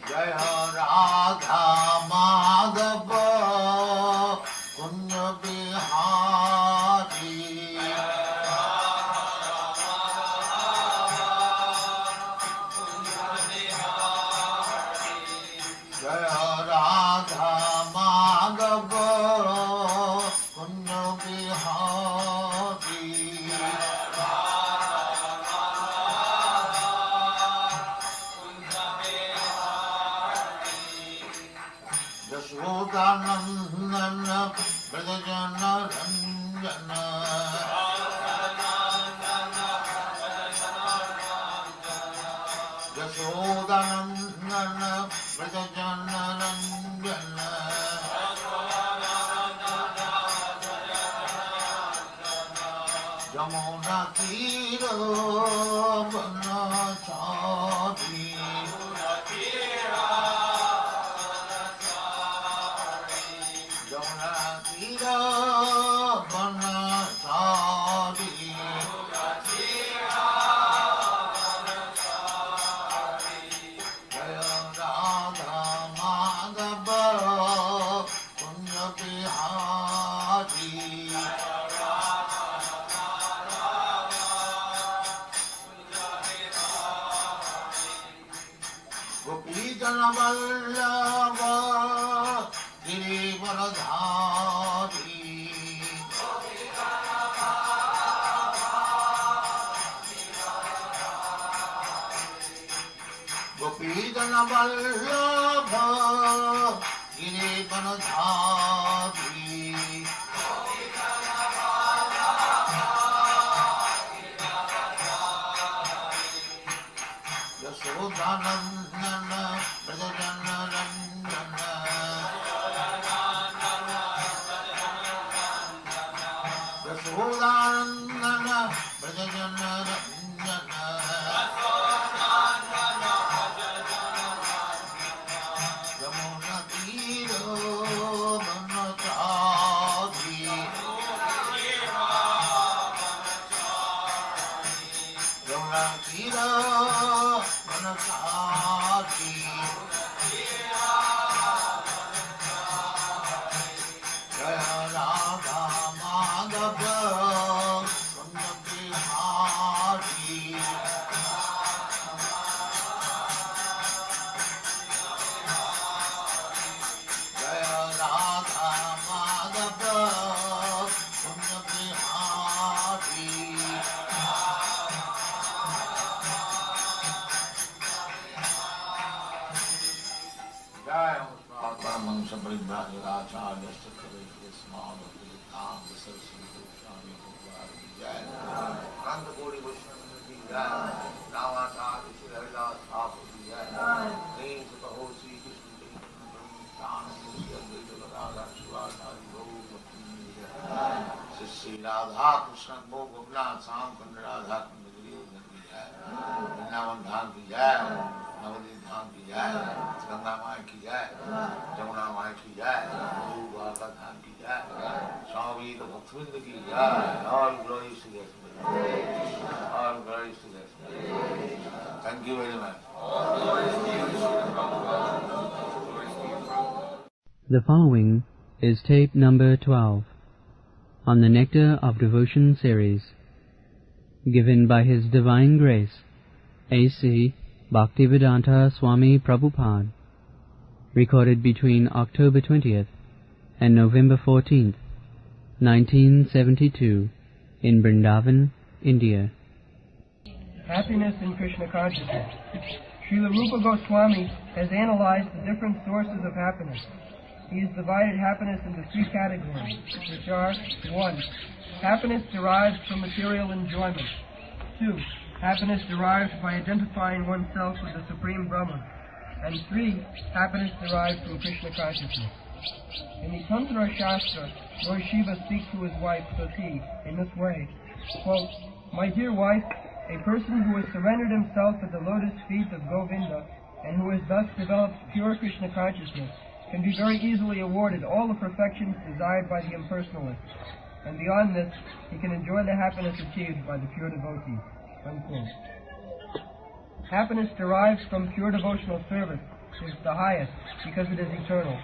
Jaya Radha Madhava Kunja Bihari Jaya Radha Madhava Kunja Bihari Yashodanandana Vrajajana Ranjana Yashodanandana Vrajajana Ranjana Jamuna Tira Vanachari Jamuna Tira Vanachari Jaya Radha Madhava Kunja Bihari Gopijana Vallabha Girivaradhari Gopijana Vallabha Girivaradhari Yashodanandana Vrajajana Ranjana Yashodanandana Vrajajana Ranjana Yamuna Tira Vanachari Yamuna Tira Vanachari Jaya Radha Madhava Kunja Bihari Jaya Radha Madhava Kunja Bihari Jaya Paramaham Sabribhajagacharya Sakhavaya Smama Priyatam Saraswati Swami Prabhupada Jaya Kanda Kori Vaishnava Jaya Ramacharya Shri Haridas Thakur Jaya Prem Satahosi Krishna Shri Radha Krishna Bhogavna Sam Kanda Radha Kanda Giri Vrindavan Dham Ki Jaya Navadip Dham Ki Jaya Ganga Mai Ki Jaya Jamuna Mai Ki Jaya Bhubaneswar Dham Ki Jaya Swami Bhaktivedanta Ki Jaya All glories to this All glories to this Thank you very much. The following is tape number 12 on the Nectar of Devotion series, given by His Divine Grace, A.C. Bhaktivedanta Swami Prabhupada, recorded between October 20th and November 14th, 1972, in Vrindavan, India. Happiness in Krishna consciousness. Srila Rupa Goswami has analyzed the different sources of happiness. He has divided happiness into three categories, which are 1. Happiness derived from material enjoyment. 2. Happiness derived by identifying oneself with the Supreme Brahman. And 3. Happiness derived from Krishna consciousness. In the Tantra Shastra, Lord Shiva speaks to his wife, Sati, in this way, quote, "My dear wife, a person who has surrendered himself at the lotus feet of Govinda and who has thus developed pure Krishna consciousness can be very easily awarded all the perfections desired by the impersonalist. And beyond this, he can enjoy the happiness achieved by the pure devotees." Unquote. Happiness derived from pure devotional service is the highest because it is eternal.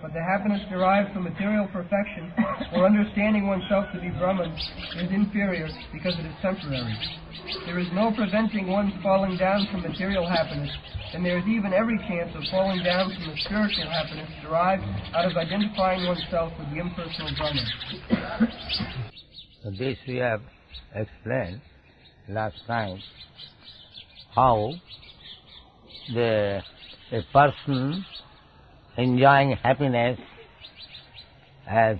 But the happiness derived from material perfection or understanding oneself to be Brahman is inferior because it is temporary. There is no preventing one's falling down from material happiness, and there is even every chance of falling down from the spiritual happiness derived out of identifying oneself with the impersonal Brahman. So this we have explained last time, how a person enjoying happiness as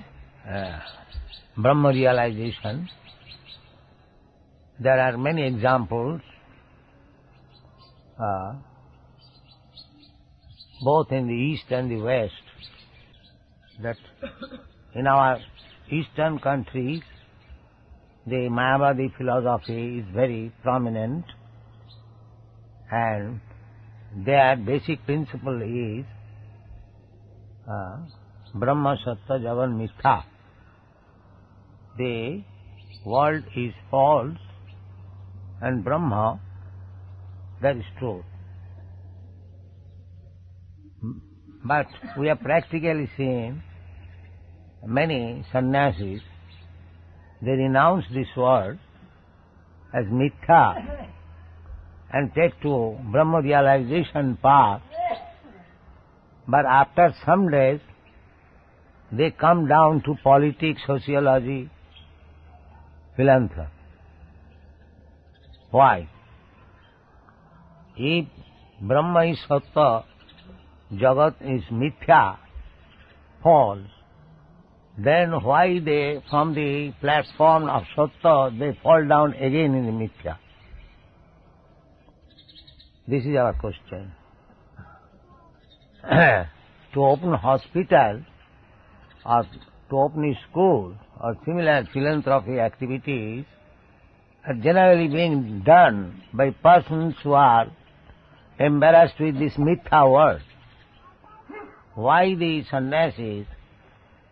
Brahma realization. There are many examples, both in the East and the West, that in our Eastern countries, the Mayavadi philosophy is very prominent, and their basic principle is Brahma Sattva Jagan Mithya. The world is false and Brahma, that is true. But we have practically seen many sannyasis, they renounce this world as mithya and take to Brahma realization path. But after some days, they come down to politics, sociology, philanthropy. Why? If Brahma is Sattva, Jagat is Mithya, false, then why they, from the platform of Sattva, they fall down again in the Mithya? This is our question. To open hospital or to open a school or similar philanthropy activities are generally being done by persons who are embarrassed with this mithya world. Why the sannyasis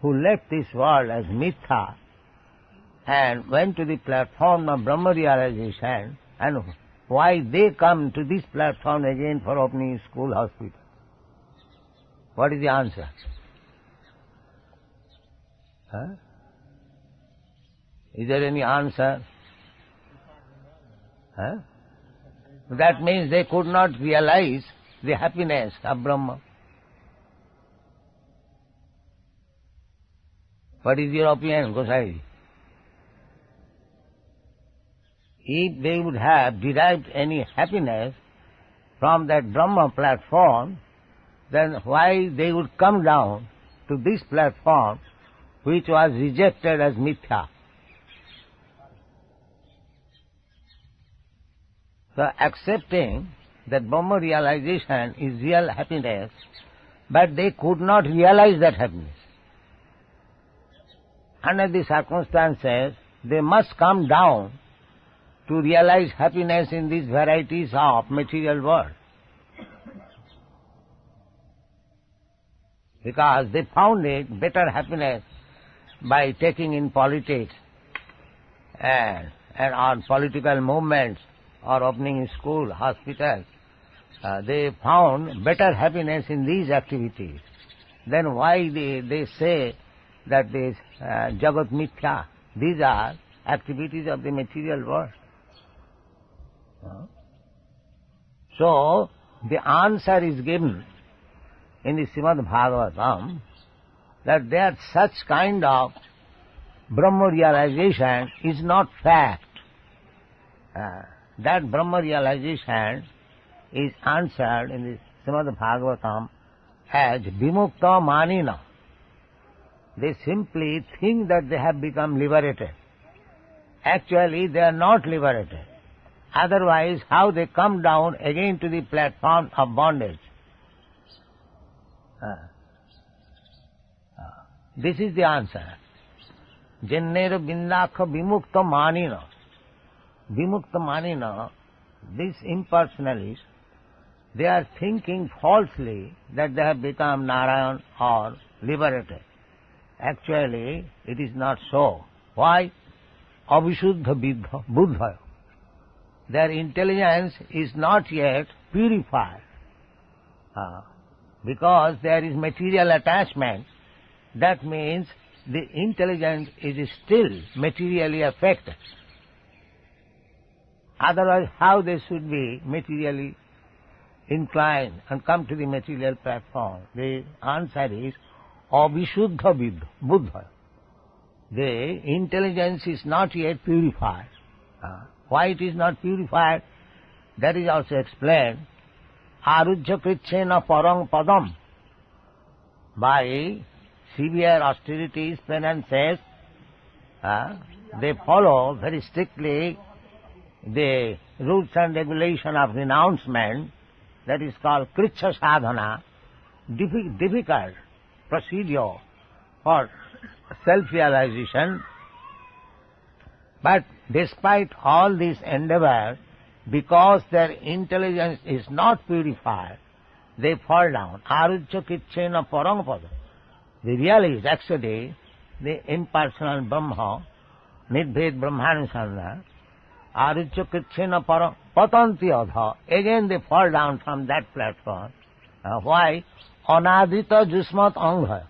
who left this world as mithya and went to the platform of Brahma realization, and why they come to this platform again for opening school, hospital? What is the answer? Is there any answer? That means they could not realize the happiness of Brahma. What is your opinion, Gosai? If they would have derived any happiness from that Brahma platform, then why they would come down to this platform which was rejected as mithya? So accepting that Brahma realization is real happiness, but they could not realize that happiness. Under the circumstances, they must come down to realize happiness in these varieties of material world. Because they found it better happiness by taking in politics and on political movements or opening a school, hospital. They found better happiness in these activities. Then why they say that this Jagat Mithya, these are activities of the material world. So, the answer is given in the Srimad Bhagavatam that there such kind of Brahma realization is not fact. That Brahma realization is answered in the Srimad Bhagavatam as Vimukta Manina. They simply think that they have become liberated. Actually, they are not liberated. Otherwise, how they come down again to the platform of bondage? This is the answer. Jannera bindakha vimukta manina. Vimukta manina, these impersonalists, they are thinking falsely that they have become Narayan or liberated. Actually, it is not so. Why? Avisuddha buddha. Their intelligence is not yet purified. Because there is material attachment, that means the intelligence is still materially affected. Otherwise, how they should be materially inclined and come to the material platform? The answer is Avisuddha Buddha. The intelligence is not yet purified. Why it is not purified? That is also explained. Arujya Kritchena Parang Padam. By severe austerities, penances, they follow very strictly the rules and regulation of renouncement. That is called Kritsha Sadhana, difficult procedure for self-realization. But despite all this endeavor, because their intelligence is not purified, they fall down. Arujya Kitchena Paramapada. They realize actually the impersonal Brahma, Nidbhed Brahmanusanda, Arujya Kitchena Patanti Adha. Again they fall down from that platform. Why? Anadita Jusmat Angha.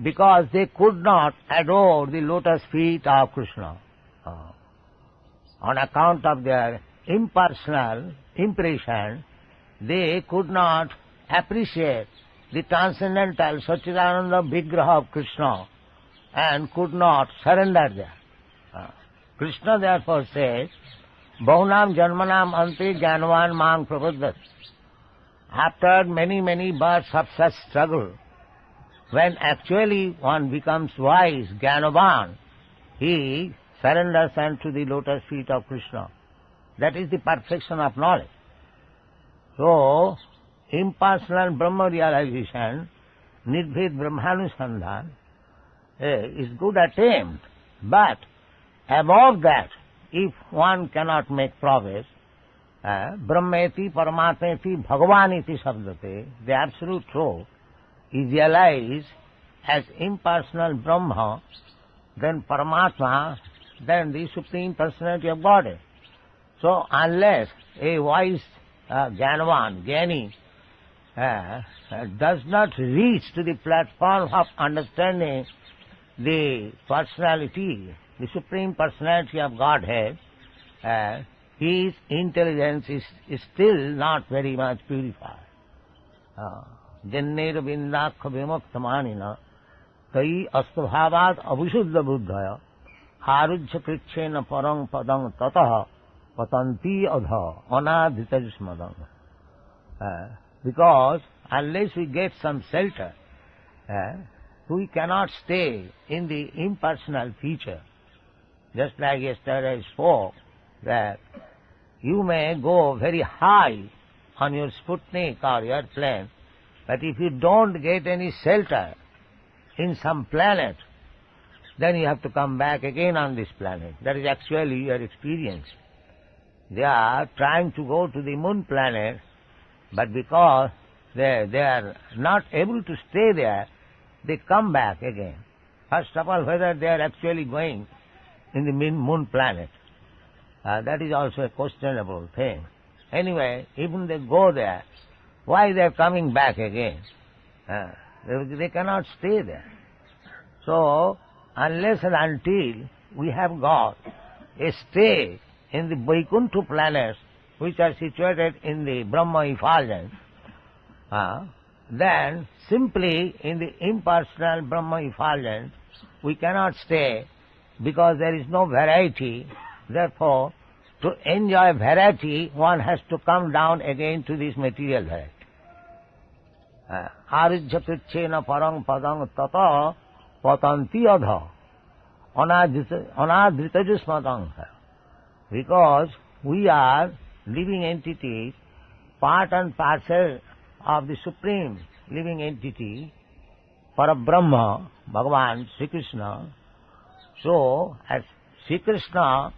Because they could not adore the lotus feet of Krishna. On account of their impersonal impression, they could not appreciate the transcendental Satchidananda Vigraha of Krishna and could not surrender there. Krishna therefore says, Bahunam Janmanam Ante Jnanavan Mang Prabhudat. After many births of such struggle, when actually one becomes wise, Jnanavan, he surrenders unto the lotus feet of Krishna. That is the perfection of knowledge. So, impersonal Brahma realization, Nidbhed Brahmanusandhan, is good attempt. But above that, if one cannot make progress, Brahmeti Paramatmeti Bhagavaniti Sabdate, the absolute truth, is realized as impersonal Brahma, then Paramatma, then the Supreme Personality of Godhead. So unless a wise Jnanavan, Jnani, does not reach to the platform of understanding the personality, the Supreme Personality of Godhead, his intelligence is still not very much purified. Jannera Vindakha Vimuktamanina Tai Astabhavat Avisuddha Buddhaya Arujya Kritchena Parang Padang Tataha Patanti Adha Anadhita Jismadang. Because unless we get some shelter, we cannot stay in the impersonal feature. Just like yesterday I spoke, that you may go very high on your Sputnik or airplane, but if you don't get any shelter in some planet, then you have to come back again on this planet. That is actually your experience. They are trying to go to the moon planet, but because they are not able to stay there, they come back again. First of all, whether they are actually going in the moon planet, that is also a questionable thing. Anyway, even they go there, why they are coming back again? They cannot stay there. So, unless and until we have got a stay in the Vaikuntha planets, which are situated in the Brahma effulgence, then simply in the impersonal Brahma effulgence we cannot stay, because there is no variety. Therefore, to enjoy variety, one has to come down again to this material variety. Arujya Kritchena Parang Padang Tata Patanti Adha Anadhrita Jusmadang. Because we are living entities, part and parcel of the Supreme living entity, Parabrahma, Bhagavan, Sri Krishna. So, as Sri Krishna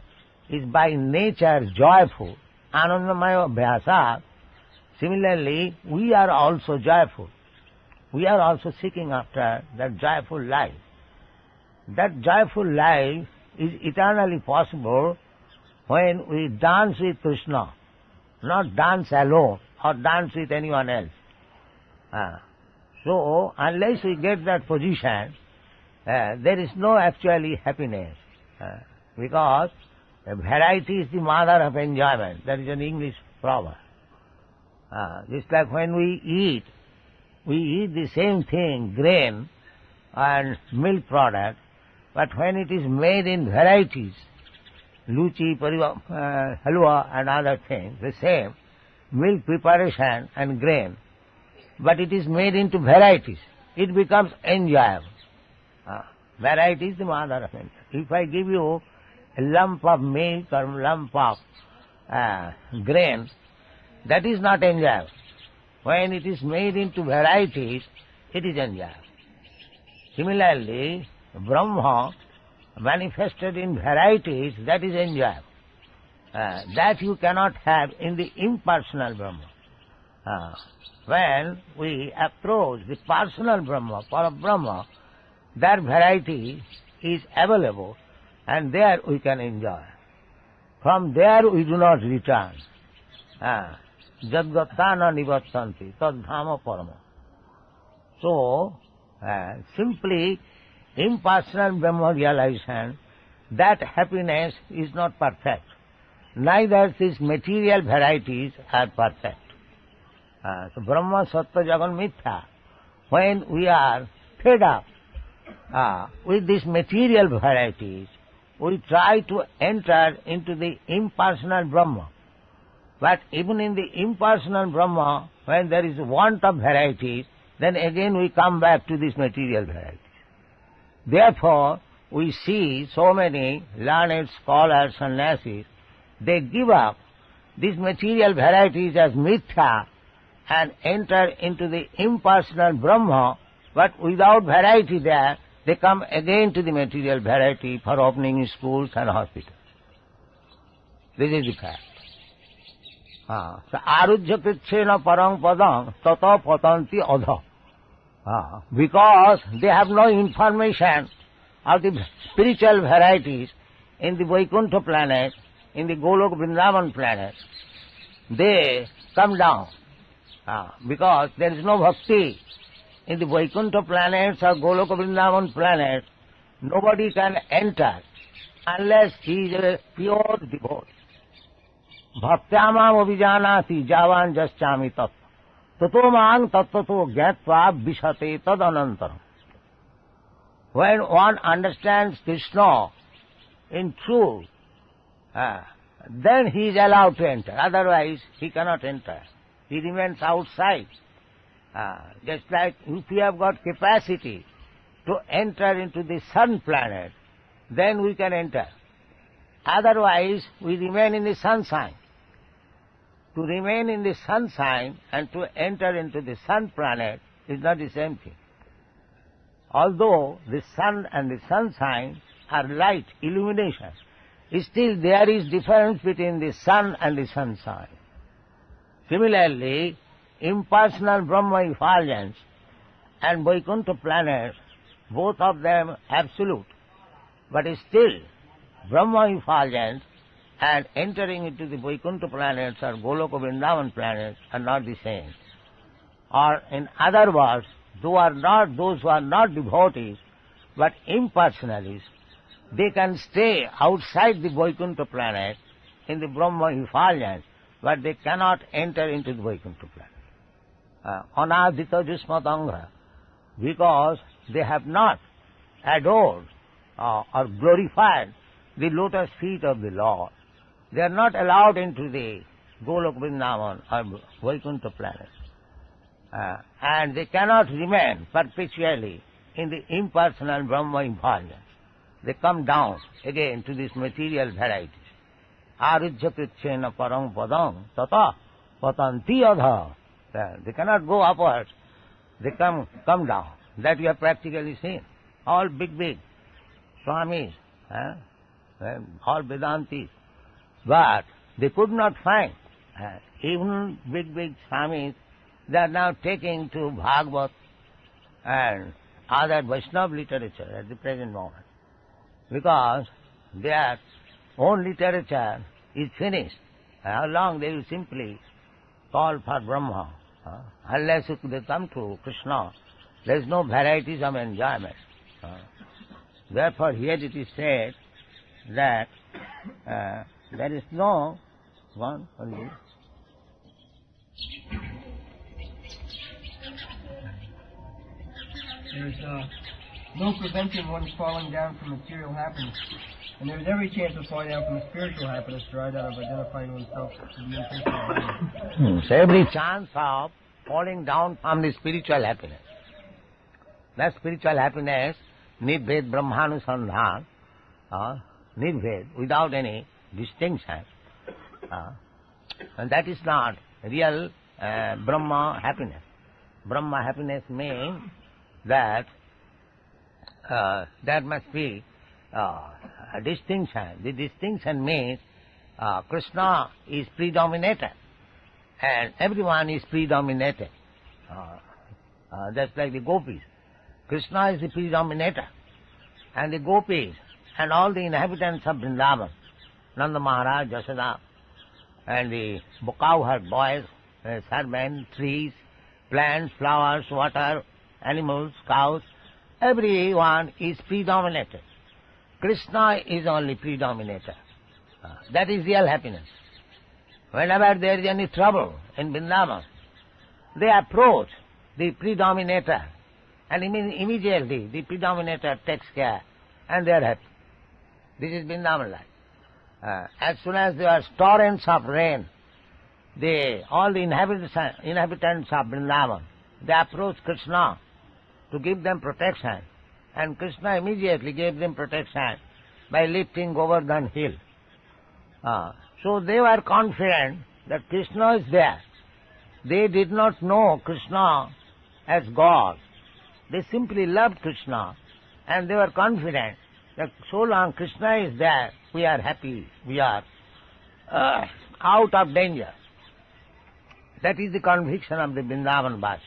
is by nature joyful, Anandamaya Abhyasa, similarly, we are also joyful. We are also seeking after that joyful life. That joyful life is eternally possible when we dance with Krishna, not dance alone or dance with anyone else. So, unless we get that position, there is no actually happiness. Because variety is the mother of enjoyment. That is an English proverb. Just like when we eat the same thing, grain and milk product, but when it is made in varieties, luchi, halwa and other things, the same milk preparation and grain, but it is made into varieties, it becomes enjoyable. Variety is the mother of enjoyment. If I give you a lump of milk or lump of grain, that is not enjoyable. When it is made into varieties, it is enjoyable. Similarly, Brahma manifested in varieties, that is enjoyable. That you cannot have in the impersonal Brahma. When we approach the personal Brahma, Parabrahma, that variety is available and there we can enjoy. From there we do not return. Jadgattana nivattanti tadhama parama. So, simply impersonal Brahma realization, that happiness is not perfect. Neither these material varieties are perfect. So Brahma, Sattva, Jagan, Mithya. When we are fed up with these material varieties, we try to enter into the impersonal Brahma. But even in the impersonal Brahma, when there is want of varieties, then again we come back to these material varieties. Therefore, we see so many learned scholars and sannyasis, they give up these material varieties as mithya and enter into the impersonal Brahma, but without variety there, they come again to the material variety for opening schools and hospitals. This is the fact. So, arujya kritchena parang padam tata patanti adha. Because they have no information of the spiritual varieties in the Vaikuntha planet, in the Golok Vrindavan planet, they come down. Because there is no bhakti in the Vaikuntha planets or Golok Vrindavan planet, nobody can enter unless he is a pure devotee. Bhaktyamam abhijanati javan jaschami tattva. Tato mang tattvato gyatva vishate tad anantaram. When one understands Krishna in truth, then he is allowed to enter. Otherwise, he cannot enter. He remains outside. Just like if we have got capacity to enter into the sun planet, then we can enter. Otherwise, we remain in the sunshine. To remain in the sunshine and to enter into the sun planet is not the same thing. Although the sun and the sunshine are light, illumination, still there is difference between the sun and the sunshine. Similarly, impersonal Brahma effulgence and Vaikuntha planets, both of them absolute, but still Brahma effulgence and entering into the Vaikuntha planets or Goloka Vrindavan planets are not the same. Or in other words, those who are not devotees but impersonalists, they can stay outside the Vaikuntha planet in the Brahma effulgence, but they cannot enter into the Vaikuntha planet. Anadita Jusmatanga, because they have not adored or glorified the lotus feet of the Lord. They are not allowed into the Golok Vrindavan or Vaikuntha planet. And they cannot remain perpetually in the impersonal Brahma effulgence. They come down again to these material varieties. Arujya kritchena parang padam tata patanti adha. They cannot go upwards. They come down. That you have practically seen. All big Swamis, all Vedantis. But they could not find. Even big Swamis, they are now taking to Bhagavad and other Vaishnava literature at the present moment. Because their own literature is finished. How long they will simply call for Brahma Unless they come to Krishna, there is no varieties of enjoyment. Therefore here it is said that there is no one only. There is no preventing one falling down from material happiness, and there is every chance of falling down from spiritual happiness derived out of identifying oneself to the impersonal happiness. So every chance of falling down from the spiritual happiness. That spiritual happiness, nirved brahmanusandhan, nirved, without any distinction. And that is not real Brahma happiness. Brahma happiness means that there must be a distinction. The distinction means Krishna is predominated and everyone is predominated. Just like the gopis. Krishna is the predominator, and the gopis and all the inhabitants of Vrindavan, Nanda Maharaj, Yashoda, and the cowherd boys, servants, trees, plants, flowers, water, animals, cows, everyone is predominated. Krishna is only predominator. That is real happiness. Whenever there is any trouble in Vrindavan, they approach the predominator, and immediately the predominator takes care, and they are happy. This is Vrindavan life. As soon as there are torrents of rain, all the inhabitants of Vrindavan, they approach Krishna to give them protection, and Krishna immediately gave them protection by lifting Govardhan hill. So they were confident that Krishna is there. They did not know Krishna as God. They simply loved Krishna, and they were confident that so long Krishna is there, we are happy, we are out of danger. That is the conviction of the Vrindavan Vasi.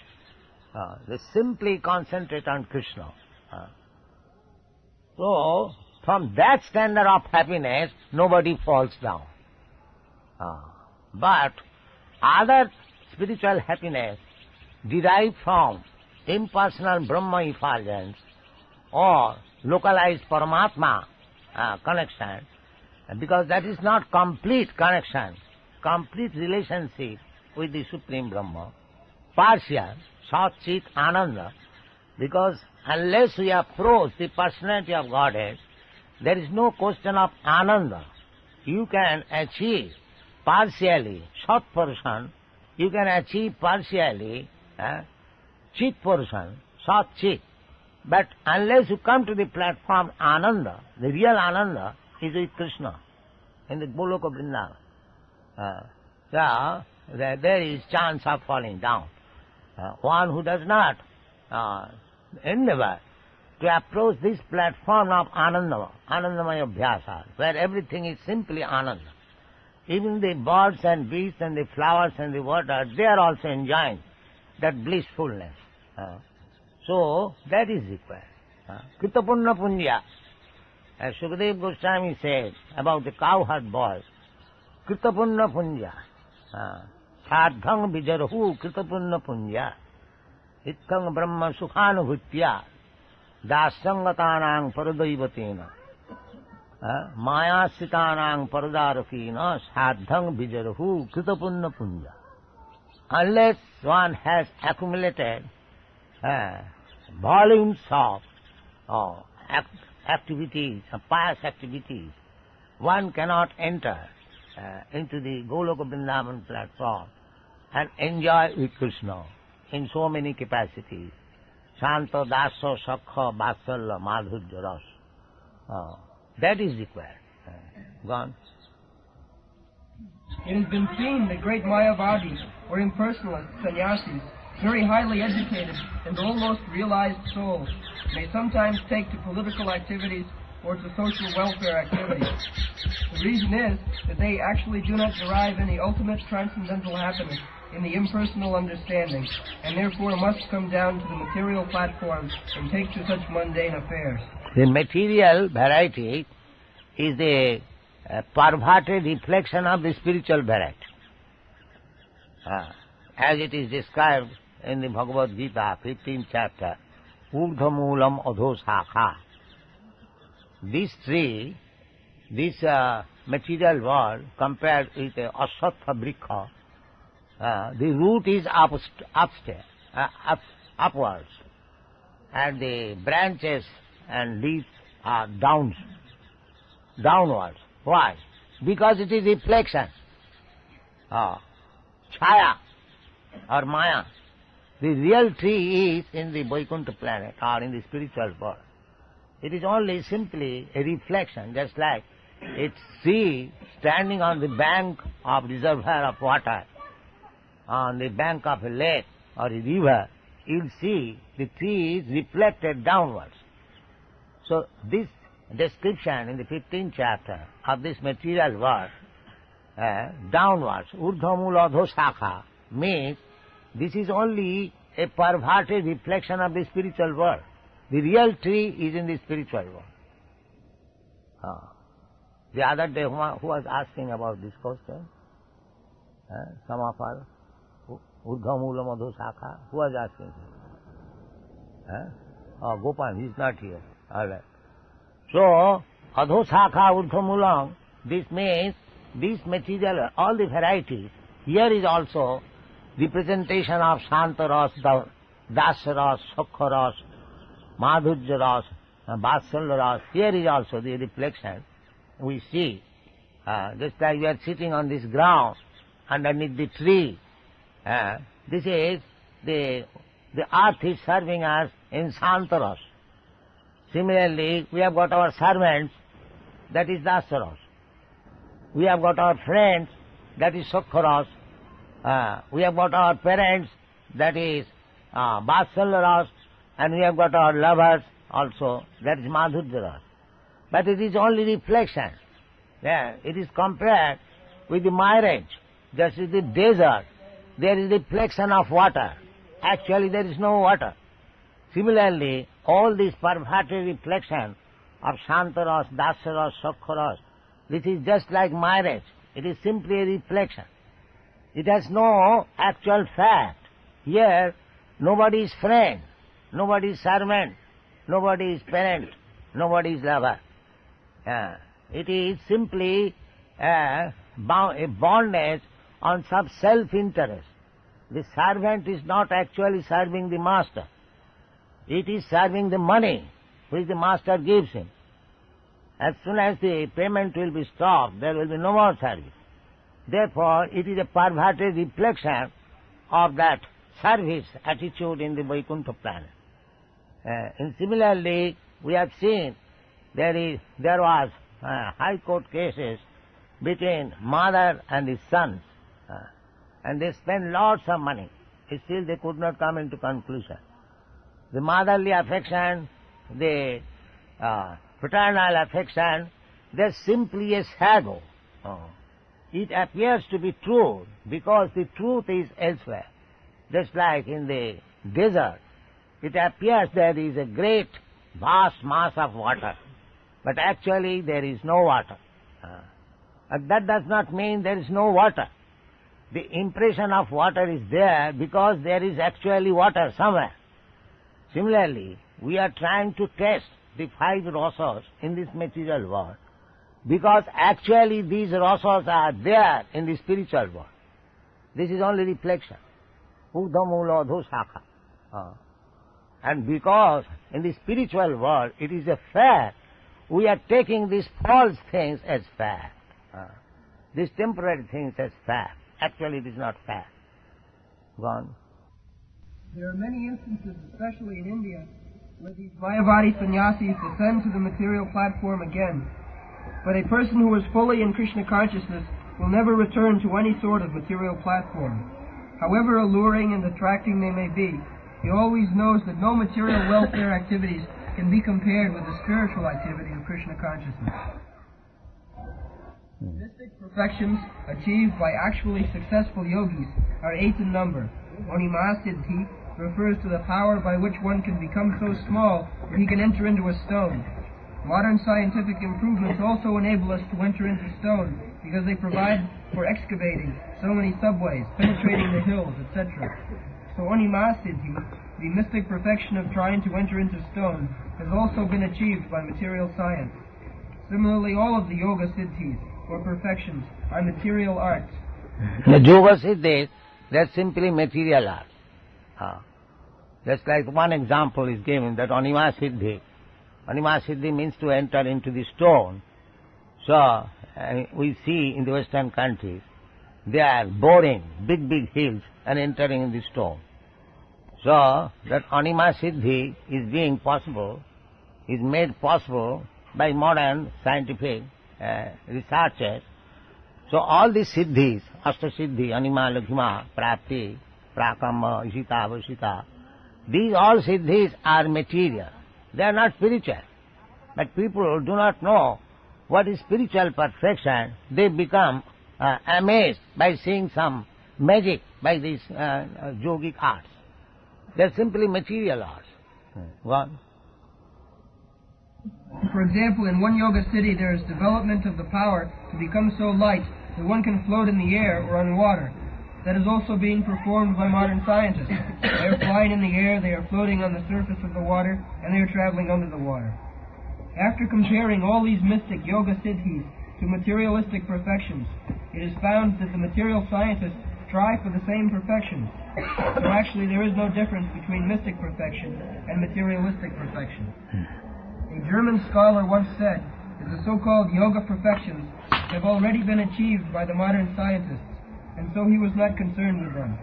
They simply concentrate on Krishna. So, from that standard of happiness, nobody falls down. But other spiritual happiness derived from impersonal Brahma effulgence or localized Paramatma connection, because that is not complete connection, complete relationship with the Supreme Brahma, partial, Sat Chit Ananda, because unless we approach the personality of Godhead, there is no question of Ananda. You can achieve partially Sat portion, you can achieve partially Chit portion, Sat Chit. But unless you come to the platform Ananda, the real Ananda is with Krishna in the Goloka Vrindavan. There is chance of falling down. One who does not endeavor to approach this platform of Anandamaya Abhyasa, where everything is simply Ananda. Even the birds and beasts and the flowers and the water, they are also enjoying that blissfulness. So, that is required. Kritapunna Punya. As Sukadeva Goswami said about the cowherd boys, Kritapunna Punya. Sadhang Vijarahu Kritapunna Punya. Ittang Brahma Sukhanubhutya. Dasangatanang Paradaivatena. Mayasitanang Paradarakena. Sadhang Vijarahu Kritapunna Punya. Unless one has accumulated volumes of activities, pious activities, one cannot enter into the Goloka Vrindavan platform and enjoy with Krishna in so many capacities. Shanta, Dasa, Sakha, Vatsalya, Madhurya, Ras. That is required. Gone. It has been seen that great Mayavadis, or impersonalists, sannyasis, very highly educated and almost realized souls, may sometimes take to political activities or to social welfare activities. The reason is that they actually do not derive any ultimate transcendental happiness in the impersonal understanding, and therefore must come down to the material platform and take to such mundane affairs. The material variety is the perverted reflection of the spiritual variety. as it is described in the Bhagavad Gita, 15th chapter, Urdhamulam Adhosakha. This tree, this material world, compared with a Asatha Brikha, the root is upwards, and the branches and leaves are downwards. Why? Because it is reflection, chaya or maya. The real tree is in the Vaikuntha planet or in the spiritual world. It is only simply a reflection, just like a tree standing on the bank of reservoir of water, on the bank of a lake or a river. You'll see the tree is reflected downwards. So this description in the 15th chapter of this material world, downwards, Urdhamula Adhosakha, means this is only a perverted reflection of the spiritual world. The real tree is in the spiritual world. The other day, who was asking about this question? Some of us, Urdhamula Adhosakha, who was asking? Gopal, he is not here. All right. So, Adhosakha Urdhamulam, this means this material, all the varieties. Here is also representation of Shantaras, Dasaras, Sakharas, Madhurjaras, Vatsalyaras. Here is also the reflection. We see, just like we are sitting on this ground, underneath the tree. This is the earth is serving us in Shantaras. Similarly, we have got our servants, that is Dasaras. We have got our friends, that is Sakharas. We have got our parents, that is Vatsalyaras, and we have got our lovers also, that is Madhurjaras. But it is only reflection. It is compared with the mirage. Just as the desert, there is reflection of water. Actually, there is no water. Similarly, all this perverted reflection of Shantaras, Dasaras, Sakharas, this is just like mirage. It is simply a reflection. It has no actual fact. Here, nobody is friend, nobody is servant, nobody is parent, nobody is lover. It is simply a bondage on some self-interest. The servant is not actually serving the master. It is serving the money which the master gives him. As soon as the payment will be stopped, there will be no more service. Therefore, it is a perverted reflection of that service attitude in the Vaikuntha planet. And similarly, we have seen there was high court cases between mother and his sons, and they spent lots of money. Still, they could not come into conclusion. The motherly affection, the fraternal affection, they are simply a shadow. It appears to be true because the truth is elsewhere. Just like in the desert, it appears there is a great, vast mass of water, but actually there is no water. And that does not mean there is no water. The impression of water is there because there is actually water somewhere. Similarly, we are trying to test the 5 rasas in this material world because actually these rasas are there in the spiritual world. This is only reflection. Urdhamula Adhosakha. And because in the spiritual world it is a fact, we are taking these false things as fact. These temporary things as fact. Actually it is not fact. Gone. There are many instances, especially in India, where these Mayavadi sannyasis descend to the material platform again. But a person who is fully in Krishna consciousness will never return to any sort of material platform. However alluring and attracting they may be, he always knows that no material welfare activities can be compared with the spiritual activity of Krishna consciousness. Mystic perfections achieved by actually successful yogis are 8 in number. Onimasiddhi refers to the power by which one can become so small that he can enter into a stone. Modern scientific improvements also enable us to enter into stone because they provide for excavating so many subways, penetrating the hills, etc. So Anima Siddhi, the mystic perfection of trying to enter into stone, has also been achieved by material science. Similarly, all of the Yoga Siddhis, or perfections, are material arts. The Yoga Siddhis, that's simply material art. Just like one example is given, that Anima Siddhi. Anima Siddhi means to enter into the stone. So, we see in the Western countries, they are boring big, big hills and entering in the stone. So, that Anima Siddhi is being possible, is made possible by modern scientific researchers. So, all these Siddhis, Ashtasiddhi, Anima, Laghima, Prapti, Prakama, Ishita, Vashita, these all Siddhis are material. They are not spiritual. But people do not know what is spiritual perfection. They become amazed by seeing some magic by these yogic arts. They are simply material arts. One. For example, in one yoga city there is development of the power to become so light that one can float in the air or on water. That is also being performed by modern scientists. They are flying in the air, they are floating on the surface of the water, and they are traveling under the water. After comparing all these mystic yoga siddhis to materialistic perfections, it is found that the material scientists try for the same perfections. So actually there is no difference between mystic perfection and materialistic perfection. A German scholar once said that the so-called yoga perfections have already been achieved by the modern scientists, and so he was not concerned with them.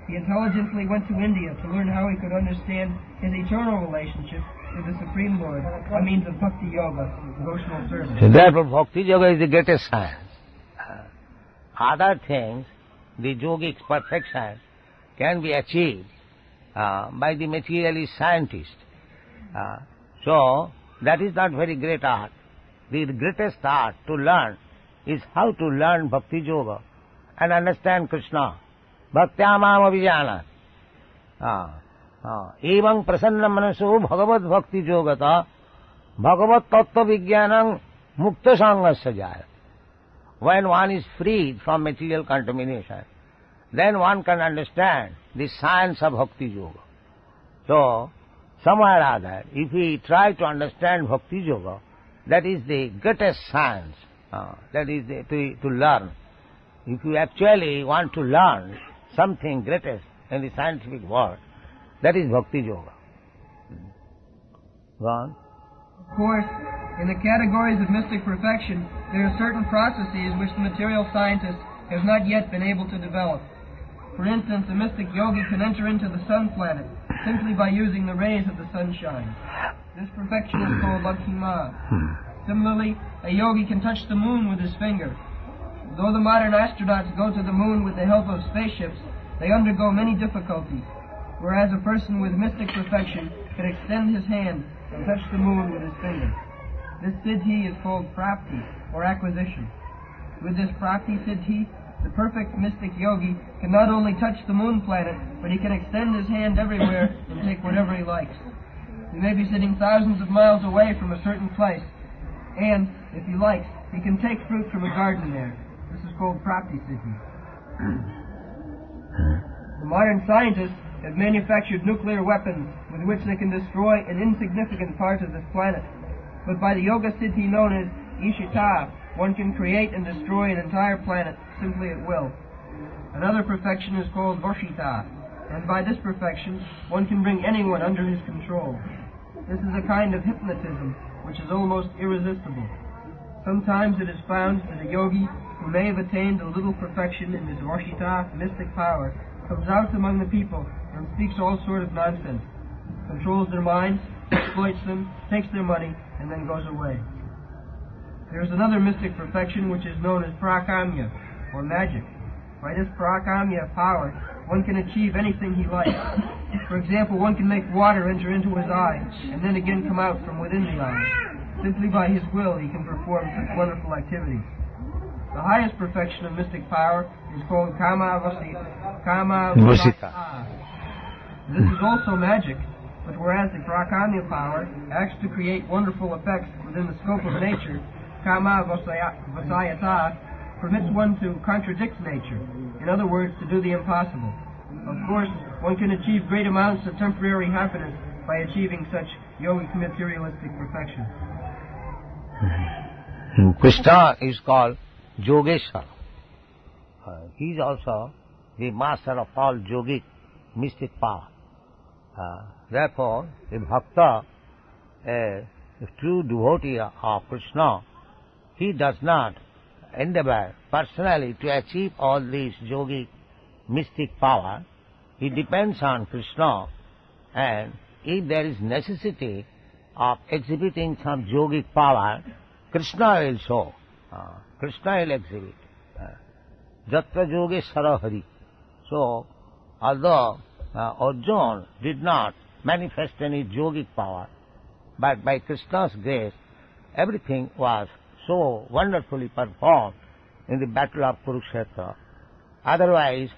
He intelligently went to India to learn how he could understand his eternal relationship with the Supreme Lord by means of Bhakti Yoga, devotional service. So therefore Bhakti Yoga is the greatest science. Other things, the yogic perfection, can be achieved by the materialist scientist. So that is not very great art. The greatest art to learn is how to learn Bhakti Yoga and understand Krishna. Bhaktyamam abhijanat. Evam prasanna manaso bhagavad bhakti yogata bhagavad tattva vijnanam mukta sangasya jaya. When one is freed from material contamination, then one can understand the science of Bhakti Yoga. So, somewhere or other, if we try to understand Bhakti Yoga, that is the greatest science, that is to learn. If you actually want to learn something greatest in the scientific world, that is Bhakti Yoga. Go on. Of course, in the categories of mystic perfection, there are certain processes which the material scientists have not yet been able to develop. For instance, a mystic yogi can enter into the sun planet simply by using the rays of the sunshine. This perfection is called Laghima. Similarly, a yogi can touch the moon with his finger. Though the modern astronauts go to the moon with the help of spaceships, they undergo many difficulties, whereas a person with mystic perfection can extend his hand and touch the moon with his finger. This siddhi is called prapti, or acquisition. With this prapti siddhi, the perfect mystic yogi can not only touch the moon planet, but he can extend his hand everywhere and take whatever he likes. He may be sitting thousands of miles away from a certain place, and, if he likes, he can take fruit from a garden there. This is called prapti siddhi. The modern scientists have manufactured nuclear weapons with which they can destroy an insignificant part of this planet. But by the yoga siddhi known as Ishita, one can create and destroy an entire planet simply at will. Another perfection is called Vashita, and by this perfection one can bring anyone under his control. This is a kind of hypnotism which is almost irresistible. Sometimes it is found that a yogi who may have attained a little perfection in his Vashita, mystic power, comes out among the people and speaks all sort of nonsense, controls their minds, exploits them, takes their money, and then goes away. There is another mystic perfection which is known as prakamya, or magic. By this prakamya power, one can achieve anything he likes. For example, one can make water enter into his eye, and then again come out from within the eye. Simply by his will he can perform such wonderful activities. The highest perfection of mystic power is called Kama Vasita. This is also magic, but whereas the Prakamya power acts to create wonderful effects within the scope of nature, Kama Vasayata permits one to contradict nature, in other words, to do the impossible. Of course, one can achieve great amounts of temporary happiness by achieving such yogic materialistic perfection. Krishna is called Yogeshwar. He is also the master of all yogic mystic power. Therefore, a bhakta, a true devotee of Krishna, he does not endeavor personally to achieve all these yogic mystic power. He depends on Krishna, and if there is necessity of exhibiting some yogic power, Krishna will show. Krishna will exhibit. Jatra Yogeshwara Hari. So, although Arjuna did not manifest any yogic power, but by Krishna's grace, everything was so wonderfully performed in the battle of Kurukshetra. Otherwise,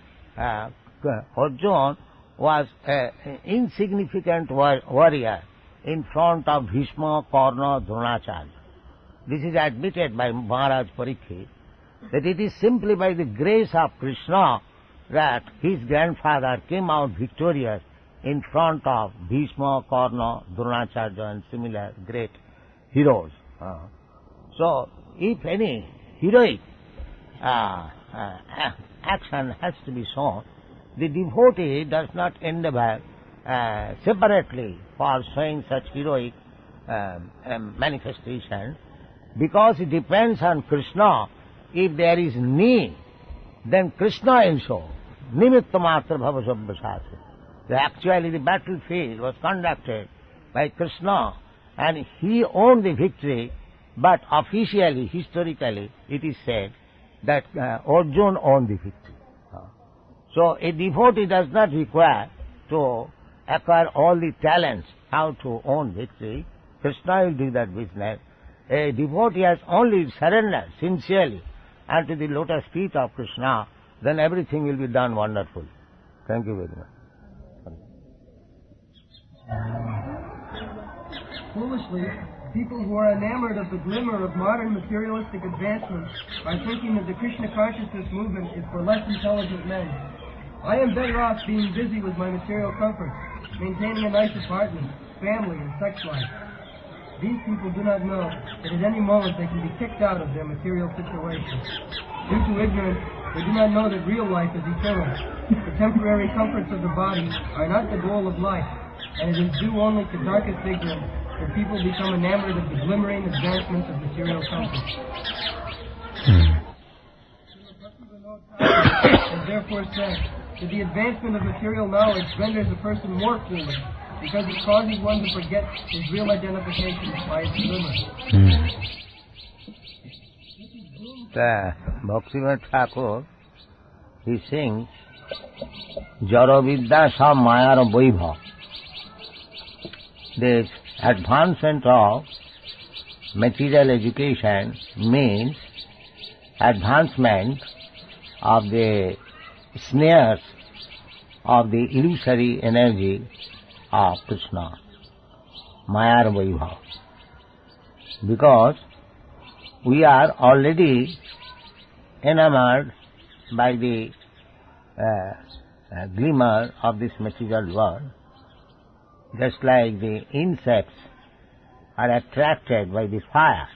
Arjuna was an insignificant warrior in front of Bhishma, Karna, Dronacharya. This is admitted by Maharaj Parikshit, that it is simply by the grace of Krishna that his grandfather came out victorious in front of Bhishma, Karna, Dronacharya and similar great heroes. So, if any heroic action has to be shown, the devotee does not endeavor separately for showing such heroic manifestation, because it depends on Krishna. If there is need, then Krishna will show. Nimitta matra bhava sabbasati. Actually the battlefield was conducted by Krishna and he owned the victory, but officially, historically, it is said that Arjuna owned the victory. So a devotee does not require to acquire all the talents how to own victory. Krishna will do that business. A devotee has only surrendered sincerely unto the lotus feet of Krishna, then everything will be done wonderfully. Thank you very much. Foolishly, people who are enamored of the glimmer of modern materialistic advancements are thinking that the Krishna consciousness movement is for less intelligent men. I am better off being busy with my material comforts, maintaining a nice apartment, family, and sex life. These people do not know that at any moment they can be kicked out of their material situation. Due to ignorance, they do not know that real life is eternal. The temporary comforts of the body are not the goal of life, and it is due only to darkest ignorance that people become enamored of the glimmering advancements of material comforts. And therefore said that the advancement of material knowledge renders a person more foolish, because it causes one to forget his real identification by its glimmer. Bhaktivedanta Thakur, he sings, Jara Vidya Sa Mayar Vaibhav. This advancement of material education means advancement of the snares of the illusory energy of Krishna, Mayar Vaibhav. Because we are already enamored by the glimmer of this material world, just like the insects are attracted by the fire.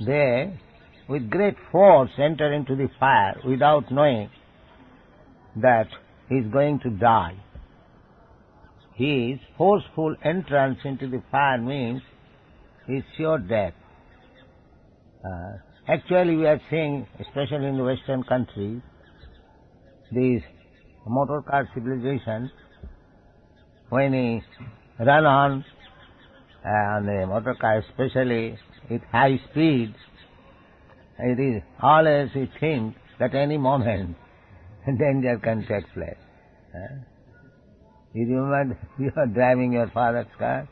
They, with great force, enter into the fire without knowing that he is going to die. His forceful entrance into the fire means his sure death. Actually, we are seeing, especially in the Western countries, these motor car civilizations, when he run on the motor car, especially with high speed, it is always we think that any moment danger can take place. You remember you are driving your father's car,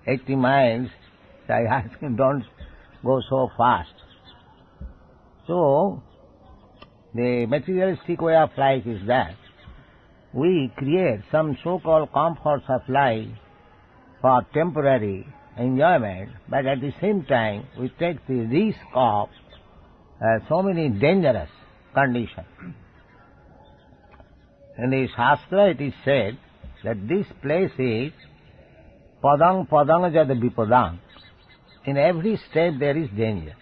80 miles, so I ask him, don't go so fast. So, the materialistic way of life is that we create some so-called comforts of life for temporary enjoyment, but at the same time we take the risk of so many dangerous conditions. In the Shastra it is said that this place is padang padang jad vipadang. In every step there is danger.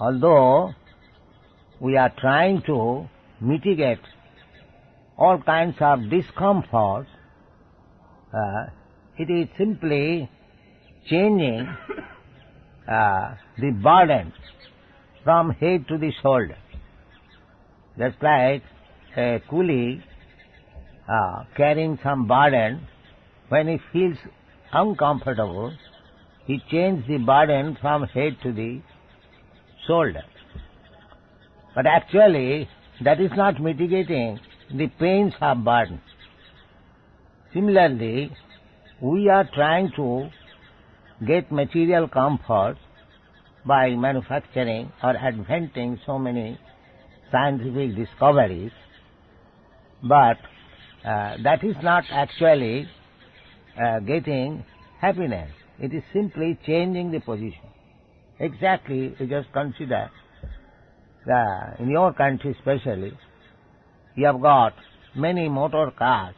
Although we are trying to mitigate all kinds of discomforts, it is simply changing the burden from head to the shoulder. Just like a coolie carrying some burden, when he feels uncomfortable, he changes the burden from head to the shoulder. But actually, that is not mitigating the pains of burden. Similarly, we are trying to get material comfort by manufacturing or inventing so many scientific discoveries, but that is not actually getting happiness. It is simply changing the position. Exactly, you just consider in your country especially, you have got many motor cars,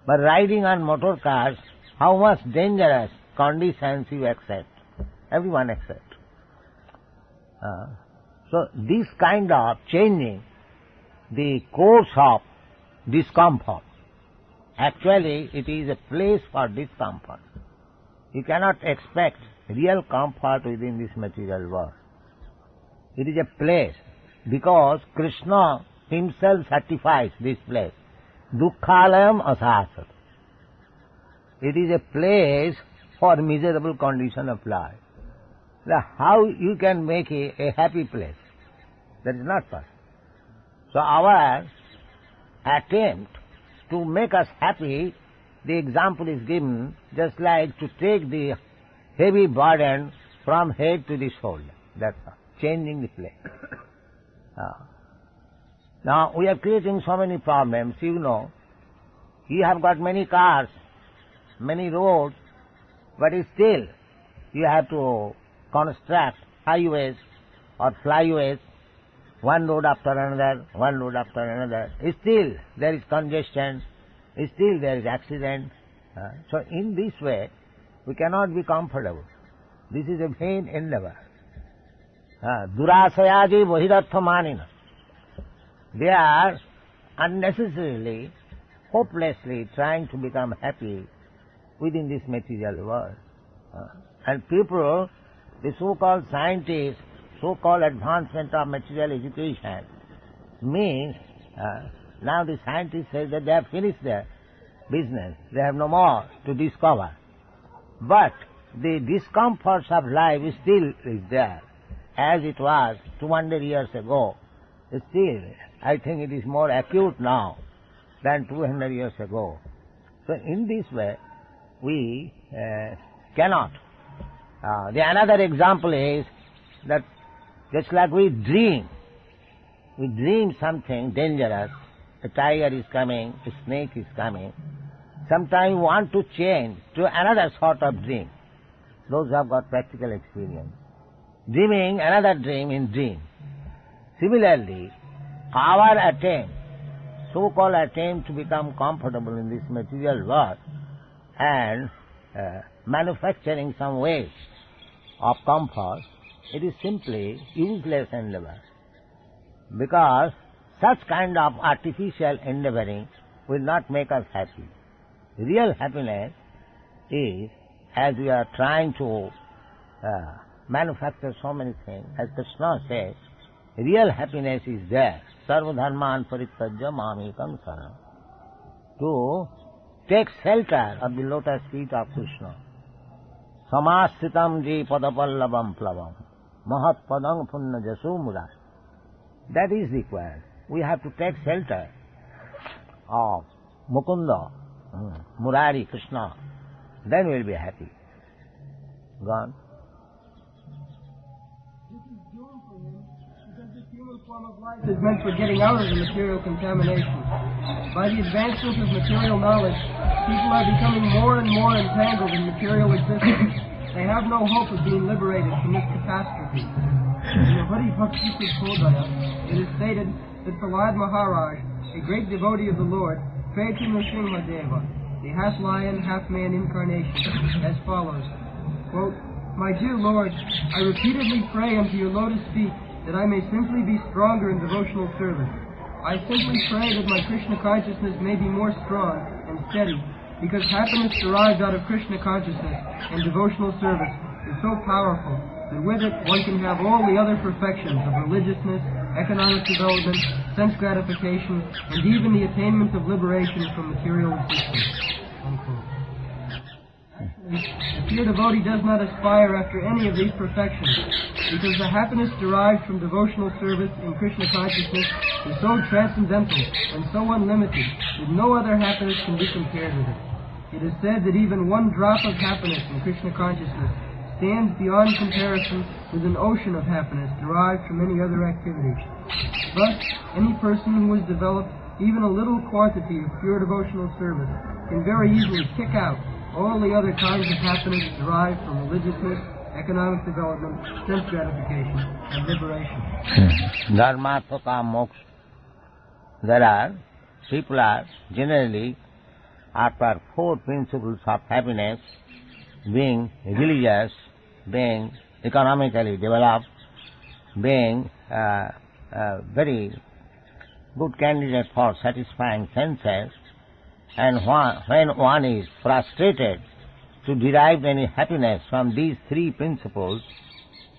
but riding on motor cars, how much dangerous conditions you accept. Everyone accepts. So this kind of changing the course of discomfort, actually it is a place for discomfort. You cannot expect real comfort within this material world. It is a place, because Krishna himself certifies this place. Dukkhalayam asasat. It is a place for miserable condition of life. Now, how you can make a happy place? That is not possible. So our attempt to make us happy, the example is given just like to take the heavy burden from head to the shoulder. That's all. Changing the place. Now we are creating so many problems. You know, you have got many cars, many roads, but still you have to construct highways or flyways, one road after another, one road after another. Still there is congestion, still there is accident. So in this way we cannot be comfortable. This is a vain endeavor. Durasayaji vahidartha manina. They are unnecessarily, hopelessly trying to become happy within this material world. And people, the so-called scientists, so-called advancement of material education, means now the scientists say that they have finished their business, they have no more to discover. But the discomforts of life still is there, as it was 200 years ago. Still, I think it is more acute now than 200 years ago. So in this way, we cannot. Another example is that just like we dream something dangerous, a tiger is coming, a snake is coming, sometimes we want to change to another sort of dream. Those who have got practical experience. Dreaming another dream in dream. Similarly, our attempt, so-called attempt to become comfortable in this material world and manufacturing some ways of comfort, it is simply useless endeavor. Because such kind of artificial endeavoring will not make us happy. Real happiness is, as we are trying to manufacture so many things, as Krishna says, real happiness is there. Sarva dharman parityajya mamekam saranam. To take shelter of the lotus feet of Krishna. Samasritam ji padapallavam plavam. Mahat padang punna jasu mura. That is required. We have to take shelter of Mukunda, Murari, Krishna. Then we will be happy. Gone. Form of life is meant for getting out of the material contamination. By the advancement of material knowledge, people are becoming more and more entangled in material existence. They have no hope of being liberated from this catastrophe. In the Hari Bhakti Sudhodaya, it is stated that Prahlad Maharaj, a great devotee of the Lord, prayed to Nrsimhadeva, the half-lion, half-man incarnation, as follows, quote, "My dear Lord, I repeatedly pray unto your lotus feet that I may simply be stronger in devotional service. I simply pray that my Krishna consciousness may be more strong and steady, because happiness derived out of Krishna consciousness and devotional service is so powerful that with it one can have all the other perfections of religiousness, economic development, sense gratification, and even the attainment of liberation from material existence." Unquote. The pure devotee does not aspire after any of these perfections, because the happiness derived from devotional service in Krishna consciousness is so transcendental and so unlimited that no other happiness can be compared with it. It is said that even one drop of happiness in Krishna consciousness stands beyond comparison with an ocean of happiness derived from any other activity. Thus, any person who has developed even a little quantity of pure devotional service can very easily kick out all the other kinds of happiness derived from religiousness, economic development, sense gratification, and liberation. Dharma, Thoka, Moksha. There are, people are generally after four principles of happiness, being religious, being economically developed, being very good candidate for satisfying senses, and when one is frustrated to derive any happiness from these three principles,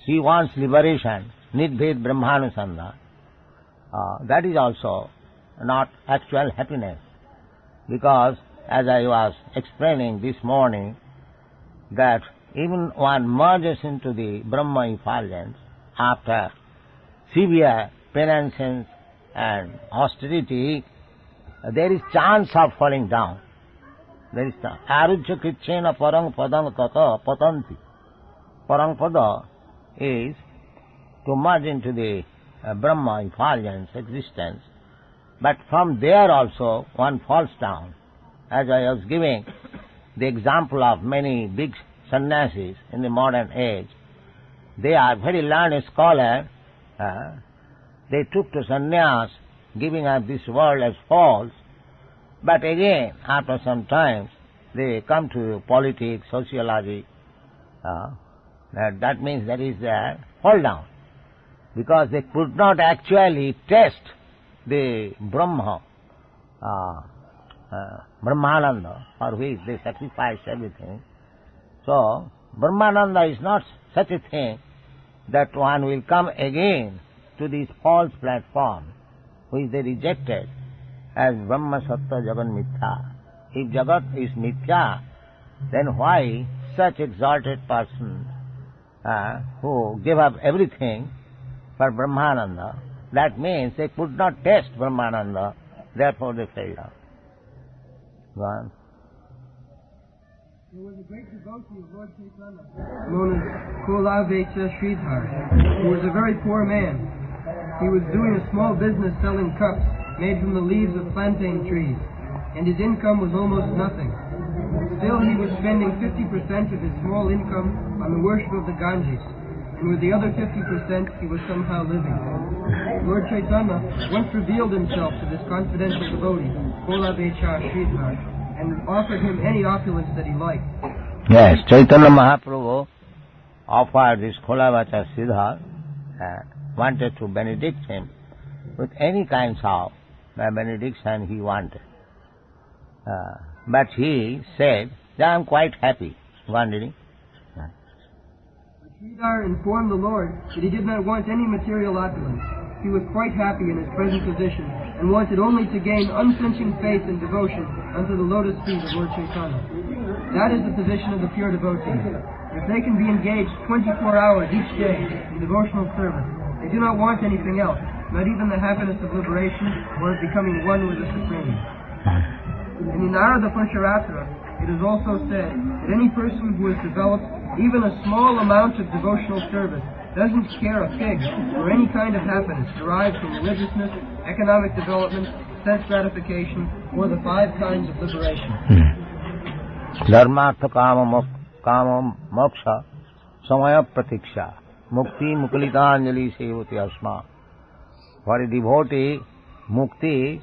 he wants liberation, Nidbhed Brahmanusandha. That is also not actual happiness, because as I was explaining this morning, that even one merges into the Brahma effulgence after severe penance and austerity, there is chance of falling down. There is chance. Arujya krichena parang padang tata patanti. Parang pada is to merge into the Brahma effulgence existence, but from there also one falls down. As I was giving the example of many big sannyasis in the modern age, they are very learned scholars. They took to sannyas, giving up this world as false, but again, after some time, they come to politics, sociology. That means there is a fall down, because they could not actually test the Brahma, Brahmananda, for which they sacrifice everything. So, Brahmananda is not such a thing that one will come again to this false platform, which they rejected as Brahma Sattva Jagan Mithya. If Jagat is Mithya, then why such exalted person who gave up everything for Brahmananda? That means they could not test Brahmananda, therefore they failed out. Go on. There was a great devotee of Lord Chaitanya, known as Kulavecha Sridhar, who was a very poor man. He was doing a small business selling cups made from the leaves of plantain trees, and his income was almost nothing. Still, he was spending 50% of his small income on the worship of the Ganges, and with the other 50% he was somehow living. Lord Chaitanya once revealed himself to this confidential devotee, Kulavecha Sridhar, and offered him any opulence that he liked. Yes, Chaitanya Mahaprabhu offered this Kulavecha Sridhar, wanted to benedict him with any kinds of benediction he wanted. But he said, I am quite happy. Wondering. Sridhar informed the Lord that he did not want any material opulence. He was quite happy in his present position and wanted only to gain unflinching faith and devotion unto the lotus feet of Lord Chaitanya. That is the position of the pure devotee. If they can be engaged 24 hours each day in devotional service, they do not want anything else, not even the happiness of liberation or of becoming one with the Supreme. In the Narada Puncharatra, it is also said that any person who has developed even a small amount of devotional service doesn't care a fig for any kind of happiness derived from religiousness, economic development, sense gratification, or the 5 kinds of liberation. Dharma, Artha, Kama, Moksha, Samaya Pratiksha. mukti muklitanjali sevati asma. For a devotee, mukti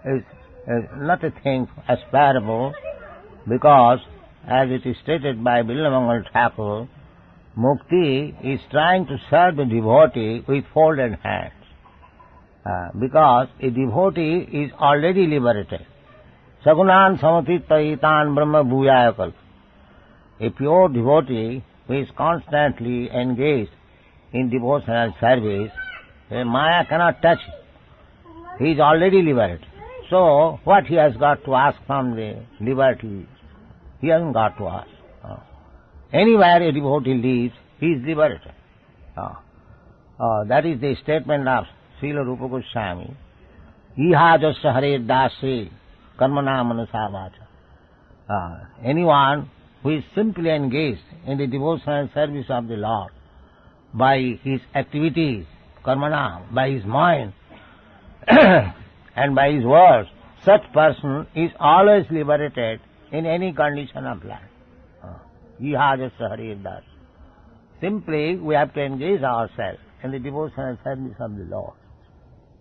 is not a thing aspirable, because as it is stated by Billamangal Thakur, mukti is trying to serve the devotee with folded hands. Because a devotee is already liberated. Sagunan samatittaitan brahma bhuyaya kalpa. A pure devotee who is constantly engaged in devotional service, Maya cannot touch him. He is already liberated. So, what he has got to ask from the liberty? He hasn't got to ask. Anywhere a devotee lives, he is liberated. That is the statement of Srila Rupa Goswami. Iha jasya hare dasi karmana manasa vacha. Anyone who is simply engaged in the devotional service of the Lord by his activities, karmana, by his mind and by his words, such person is always liberated in any condition of life. Iha jasya hare dasi. Simply we have to engage ourselves in the devotional service of the Lord.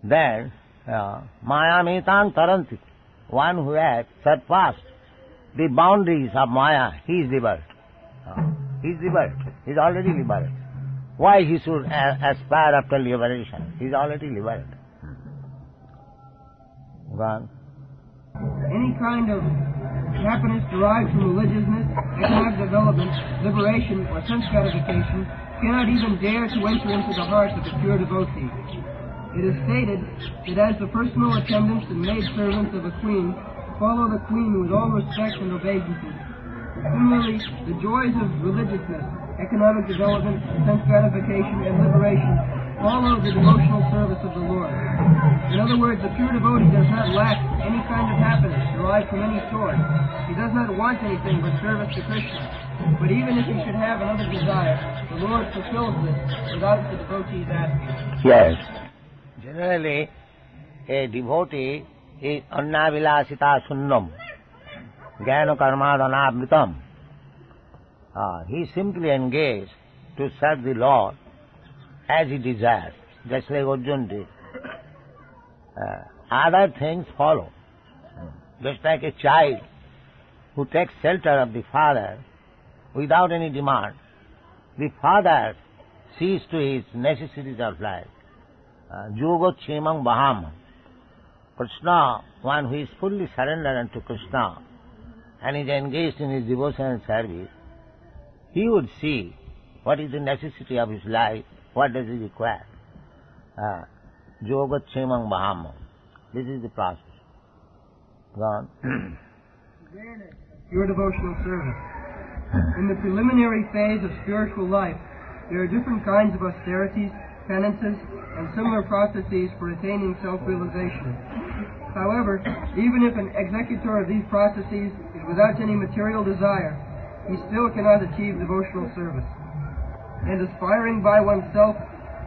Then, Maya metang taranti, one who has surpassed the boundaries of Maya, he is liberated. He is liberated. He is already liberated. Why he should aspire after liberation? He is already liberated. Gone. Any kind of happiness derived from religiousness, economic development, liberation, or sense gratification cannot even dare to enter into the heart of the pure devotee. It is stated that as the personal attendants and maidservants of a queen follow the queen with all respect and obeisance, similarly, the joys of religiousness, economic development, sense gratification, and liberation follow the devotional service of the Lord. In other words, the pure devotee does not lack any kind of happiness derived from any source. He does not want anything but service to Krishna. But even if he should have another desire, the Lord fulfills this without the devotee's asking. Yes. Generally, a devotee is annavilasita sunnam, jnana karmadhanamritam. He is simply engaged to serve the Lord as he desires, just like Arjuna did. Other things follow. Just like a child who takes shelter of the father without any demand, the father sees to his necessities of life. Yoga chemam baham. Krishna, one who is fully surrendered unto Krishna and is engaged in his devotional service, he would see what is the necessity of his life, what does he require. Yoga chemam baham. This is the process. Gone. Pure devotional service. In the preliminary phase of spiritual life, there are different kinds of austerities, penances, and similar processes for attaining self-realization. However, even if an executor of these processes is without any material desire, he still cannot achieve devotional service. And aspiring by oneself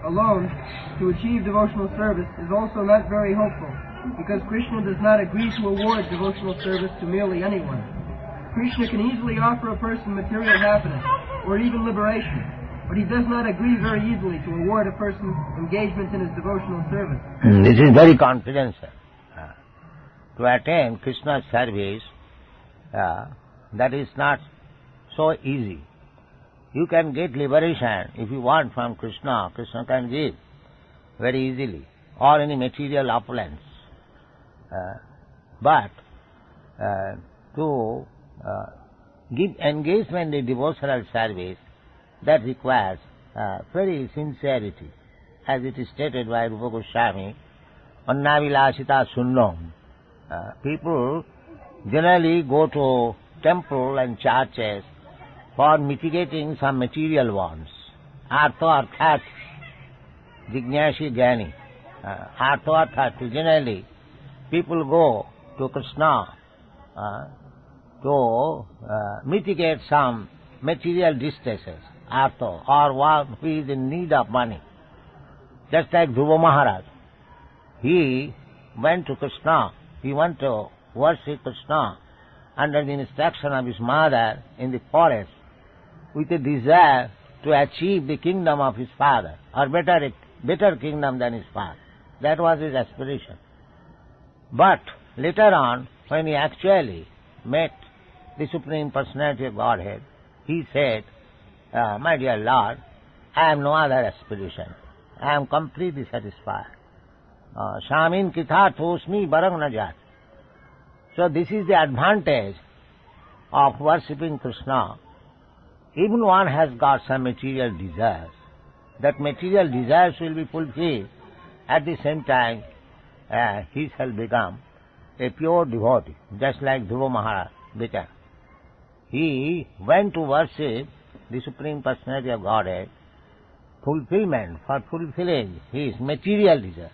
alone to achieve devotional service is also not very hopeful, because Krishna does not agree to award devotional service to merely anyone. Krishna can easily offer a person material happiness, or even liberation, but he does not agree very easily to award a person engagement in his devotional service. This is very confidential. To attain Krishna's service, that is not so easy. You can get liberation if you want from Krishna. Krishna can give very easily, or any material opulence. But to give engagement in devotional service, that requires very sincerity. As it is stated by Rupa Goswami, annavilasita sunnam. People generally go to temple and churches for mitigating some material wants. Artha arthat, jignashi jnani. Artha arthat, generally people go to Krishna to mitigate some material distresses, artha, or one who is in need of money. Just like Dhruva Maharaj, he went to Krishna, he went to worship Krishna under the instruction of his mother in the forest with a desire to achieve the kingdom of his father, or better kingdom than his father. That was his aspiration. But later on, when he actually met the Supreme Personality of Godhead, he said, my dear Lord, I have no other aspiration. I am completely satisfied. Shamin kitha tosmi barang na jat. So this is the advantage of worshipping Krishna. Even one has got some material desires. That material desires will be fulfilled. At the same time, he shall become a pure devotee, just like Dhruva Maharaj, Beta. He went to worship the Supreme Personality of Godhead, fulfillment, for fulfilling his material desires.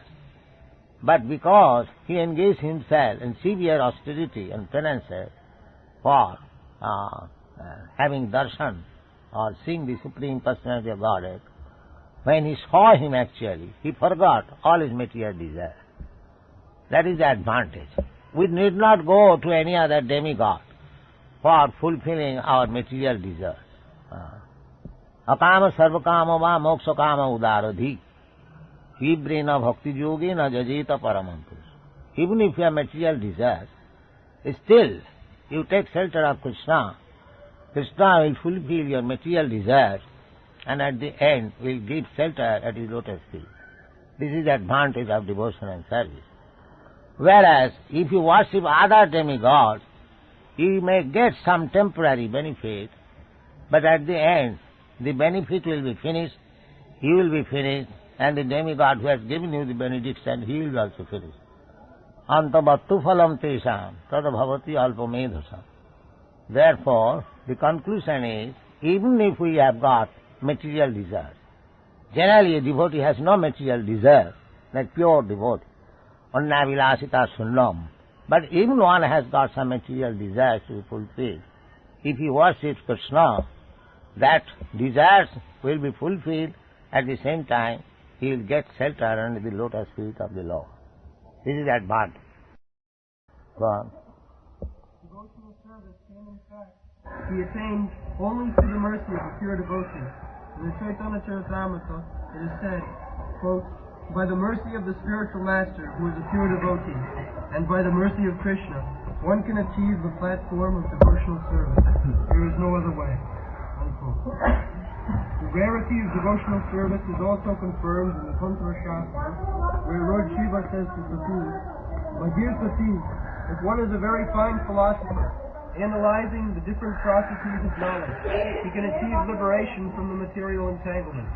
But because he engaged himself in severe austerity and penances for having darshan or seeing the Supreme Personality of Godhead, when he saw him actually, he forgot all his material desires. That is the advantage. We need not go to any other demigod for fulfilling our material desires. Akama sarvakama va moksha kama udaradhi. Vibrena bhakti yogena jajeta paramantras. Even if you have material desires, still you take shelter of Krishna. Krishna will fulfill your material desires and at the end will give shelter at his lotus feet. This is the advantage of devotion and service. Whereas if you worship other demigods, you may get some temporary benefit, but at the end the benefit will be finished, he will be finished, and the demigod who has given you the benediction, he will also finish. Antavattu phalam tesham tada bhavati alpamedhasam. Therefore, the conclusion is, even if we have got material desires, generally a devotee has no material desire, like pure devotee, anna vilasita sunnam. But even one has got some material desires to be fulfilled. If he worships Krishna, that desires will be fulfilled. At the same time, he will get shelter under the lotus feet of the Lord. This is the advantage. Go on. Devotional service can in fact be attained only through the mercy of a pure devotee. In the Chaitanya Charitamrita it is said, quote, by the mercy of the spiritual master who is a pure devotee, and by the mercy of Krishna, one can achieve the platform of devotional service. There is no other way. Unquote. The rarity of devotional service is also confirmed in the Tantra Shastra, where Lord Shiva says to Sati, my dear Sati, if one is a very fine philosopher, analyzing the different processes of knowledge, he can achieve liberation from the material entanglement.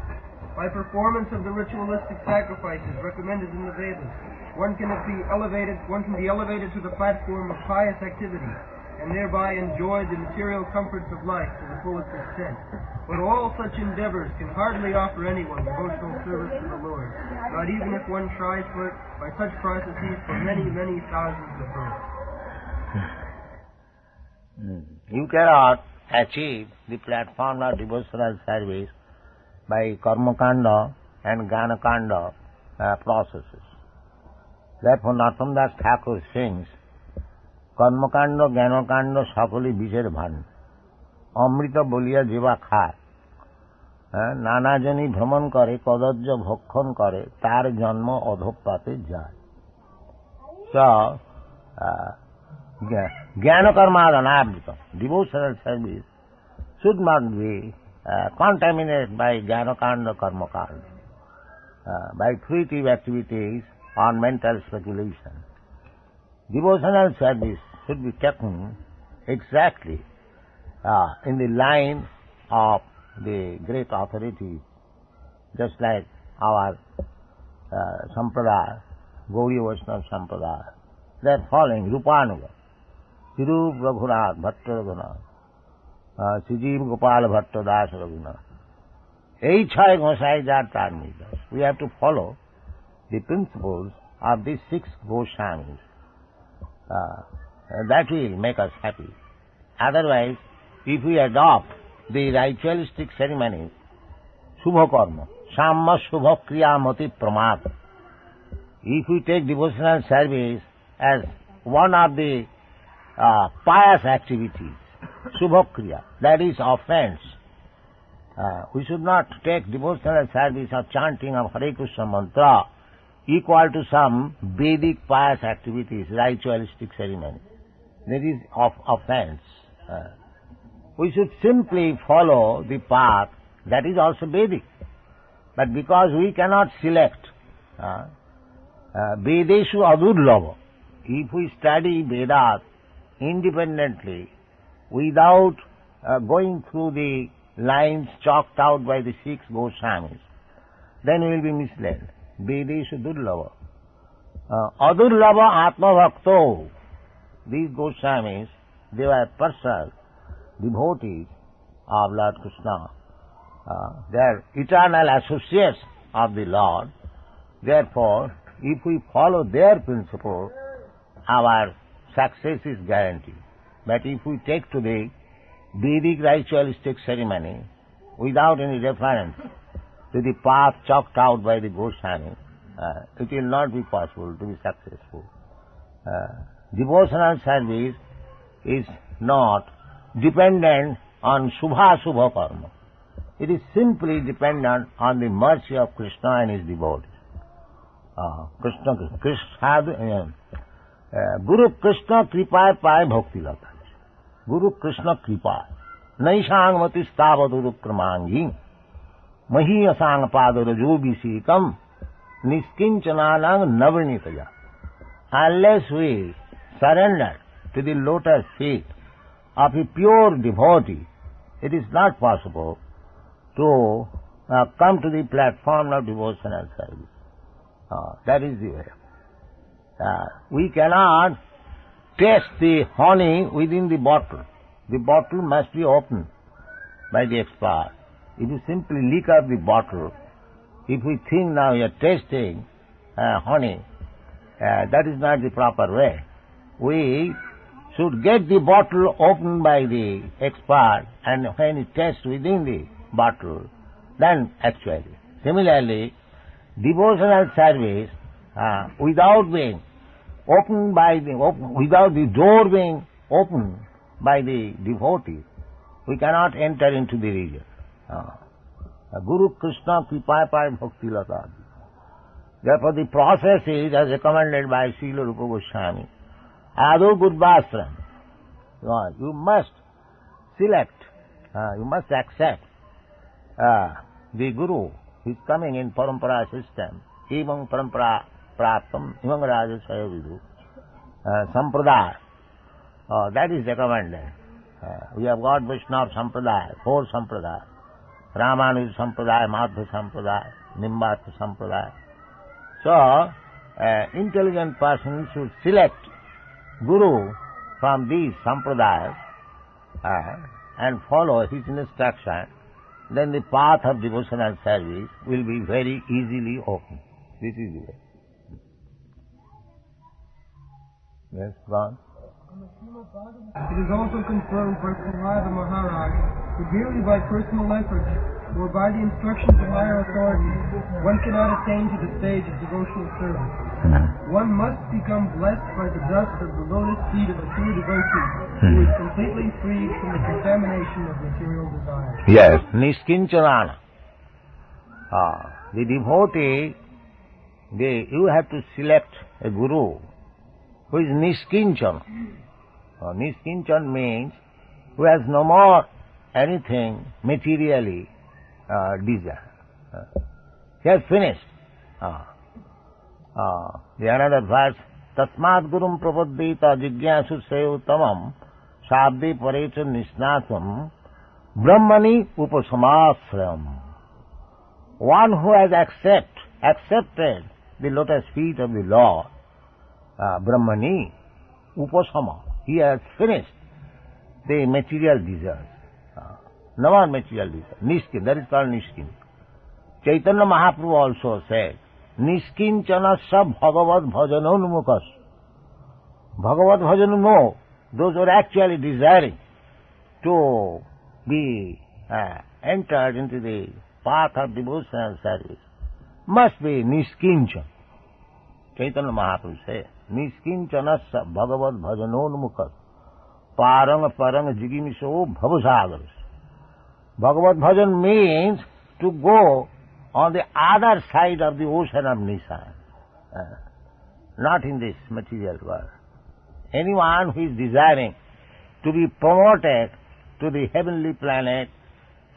By performance of the ritualistic sacrifices recommended in the Vedas, one can be elevated to the platform of pious activity, and thereby enjoy the material comforts of life to the fullest extent. But all such endeavors can hardly offer anyone devotional service to the Lord, not even if one tries for it by such processes for many, many thousands of births. You cannot achieve the platform of devotional service by karmakanda and gyanakanda processes. Therefore, Narottam Thakur sings, কর্মকাণ্ড জ্ঞানকাণ্ড সকলই বিষের ভান অমৃত বলিয়া জিবা খায় নানাজনই ভ্রমণ করে কদর্য ভক্ষণ করে তার জন্ম অধঃপাতে যায় So, Jnana-karma-adhanabdita, devotional service should not be contaminated by Jnana-kanda, karma-kanda, by fruitive activities or mental speculation. Devotional service should be taken exactly in the line of the great authorities, just like our Sampradaya, Gaudiya Vaishnava Sampradaya. They are following Rupanuga, Sirup Raghunath Bhatta Raghunath, Sijiv Gopal Bhatta Das Raghunath. Each Chai Gosai Jat Tarmikas. We have to follow the principles of these 6 Goswamis. That will make us happy. Otherwise, if we adopt the ritualistic ceremonies, Shubha Karma, Samma Shubha Kriya Mati Pramad, if we take devotional service as one of the pious activities, Shubha Kriya, that is offense, We should not take devotional service or chanting of Hare Krishna mantra equal to some Vedic pious activities, ritualistic ceremony. That is of offense. We should simply follow the path that is also Vedic. But because we cannot select, Vedeshu adurlava, if we study Vedas independently, without going through the lines chalked out by the 6 Goswamis, then we will be misled. Vedeshu durlava. Adurlava atma bhakto. These Goswamis, they were personal devotees of Lord Krishna. They are eternal associates of the Lord. Therefore, if we follow their principle, our success is guaranteed. But if we take to the Vedic ritualistic ceremony without any reference to the path chalked out by the Goswami, it will not be possible to be successful. Devotional service is not dependent on Subha karma. It is simply dependent on the mercy of Krishna and his devotees. Guru Krishna kripa pay bhakti lata. Guru Krishna kripa. Naishang mati stavaduru kramangi. Mahiyasang padarajo visikam. Niskinchananang navarnitaya. Unless we surrender to the lotus feet of a pure devotee, it is not possible to come to the platform of devotional service. That is the way. We cannot taste the honey within the bottle. The bottle must be opened by the expert. If you simply lick up the bottle, if we think now we are tasting honey, that is not the proper way. We should get the bottle opened by the expert, and when it tastes within the bottle, then actually. Similarly, devotional service without being opened by without the door being opened by the devotee, we cannot enter into the region. Guru Krishna Kripaya Bhakti Lata. Therefore the process is as recommended by Srila Rupa Goswami. Ado Gurvastram. You must select, you must accept the Guru who is coming in parampara system. Imam parampara praptam, imam raja sayavidu. Sampradaya. That is recommended. We have got Vaishnava Sampradaya, 4 Sampradaya. Ramanuja Sampradaya, Madhva Sampradaya, Nimbartha Sampradaya. So, intelligent person should select Guru from these Sampradayas and follow his instruction. Then the path of devotional service will be very easily open. This is the way. Yes, gone. It is also confirmed by Prabhupada Maharaj that merely by personal efforts or by the instructions of higher authorities one cannot attain to the stage of devotional service. One must become blessed by the dust of the lotus feet of a true devotee who is completely freed from the contamination of material desire. Yes, Niskinchana. The devotee, you have to select a guru who is Niskinchan. Niskinchan means who has no more anything materially desire. He has finished. The another verse, Tasmat Gurum Prapaddita Jigyasu Seyutamam Shabde Parecha Nisnatam Brahmani Upasamasram. One who has accepted the lotus feet of the Lord, Brahmani Upasama, he has finished the material desires. No more material desires. Niskin, that is called Niskin. Chaitanya Mahaprabhu also said, Niskinchana sab Bhagavad Bhajanonmukas. Bhagavad Bhajanunmo, those who are actually desiring to be entered into the path of devotional service must be Niskinchan. Chaitanya Mahaprabhu said, Niskinchana sab Bhagavad Bhajanonmukas. Parang parang jigimiso bhavasagaras. Bhagavad Bhajan means to go on the other side of the ocean of Nissan, not in this material world. Anyone who is desiring to be promoted to the heavenly planet,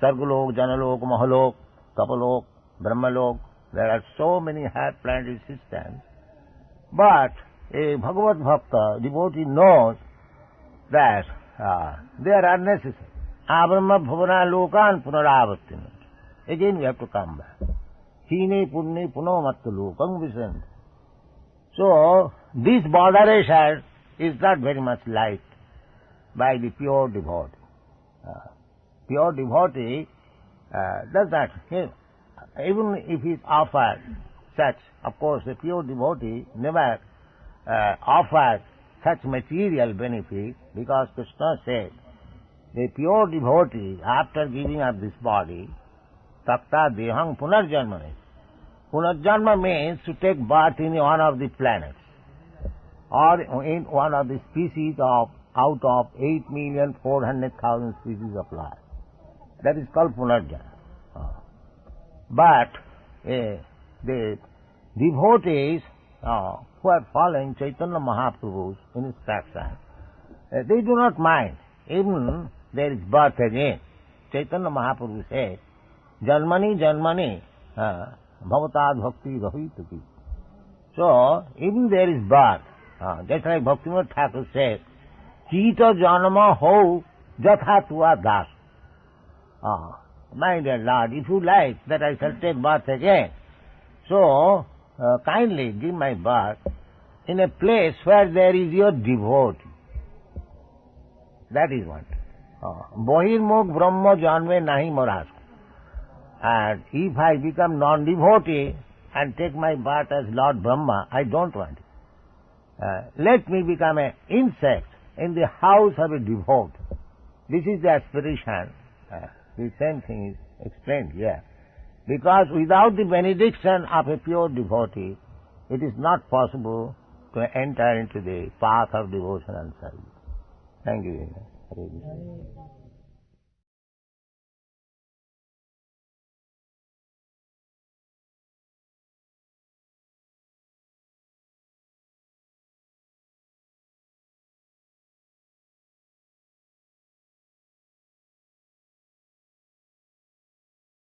Sargulok, Janalok, Mahalok, Tapalok, Brahmalok, there are so many higher planetary systems, but a Bhagavad Bhakta, devotee, knows that they are unnecessary. Abrahma bhavana lokan punaravartin. Again we have to come back. Hine punne punomatta lokam visanti. So, this moderation is not very much liked by the pure devotee. Pure devotee does not, even if he is offered such, of course a pure devotee never offers such material benefit, because Krishna said, the pure devotee, after giving up this body, takta dehang punarjanmane. Punarjanma means to take birth in one of the planets, or in one of the species of out of 8,400,000 species of life. That is called punarjanma. But the devotees who are following Chaitanya Mahaprabhu's instruction, they do not mind. Even there is birth again. Chaitanya Mahaprabhu says, Janmani Janmani Bhavatad Bhakti Rahituki. So, even there is birth. Just like Bhaktivinoda Thakur says, Kita Janama Ho Jatha Tua Das. My dear Lord, if you like that I shall take birth again, so kindly give my birth in a place where there is your devotee. That is what. Bahirmukh Brahma Janve Nahi Moras. And if I become non-devotee and take my birth as Lord Brahma, I don't want it. Let me become an insect in the house of a devotee. This is the aspiration. The same thing is explained here. Because without the benediction of a pure devotee, it is not possible to enter into the path of devotion and service. Thank you very much.